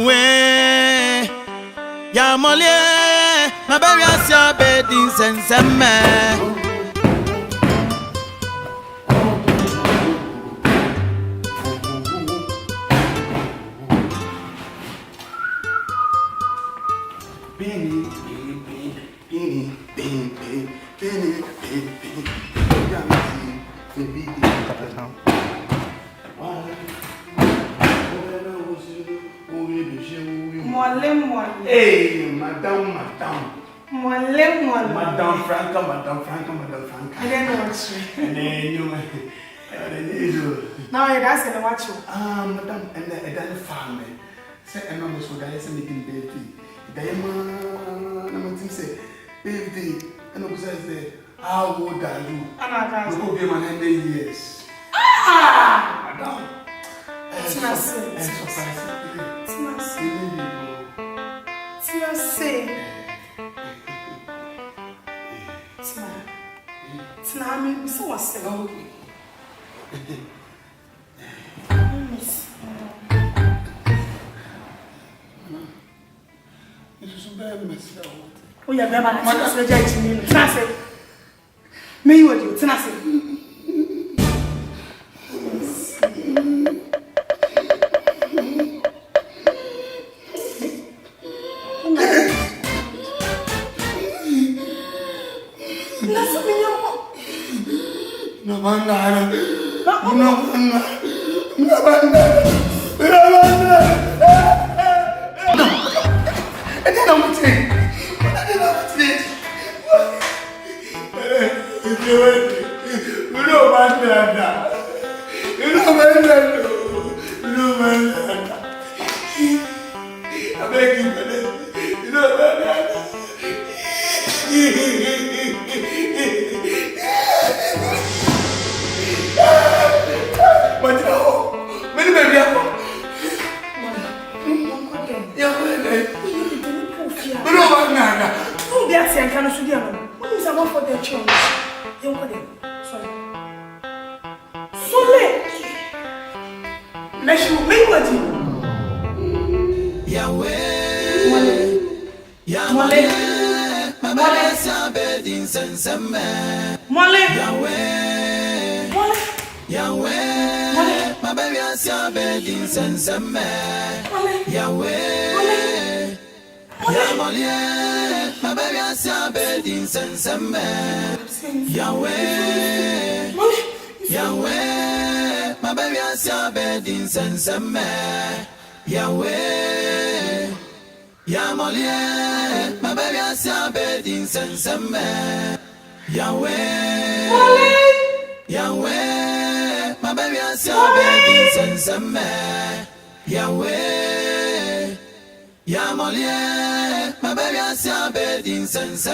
we ya molie my baby as your bed in sense me. Hey, Madame. Madame Franca. I don't know what's And then you. Now you're asking to watch you. Madame, and then family. Say, and almost what I say, making baby. Diamond, I'm say, baby, and I was say, how old are you? I'm not going to be 100 years. Madame. It's not safe. It's not safe. It's not me, so what's it? Oh, yeah, Baba, I'm rejecting you. Tenacity. Me, you would do, tenacity. My baby, I see a bed in sense,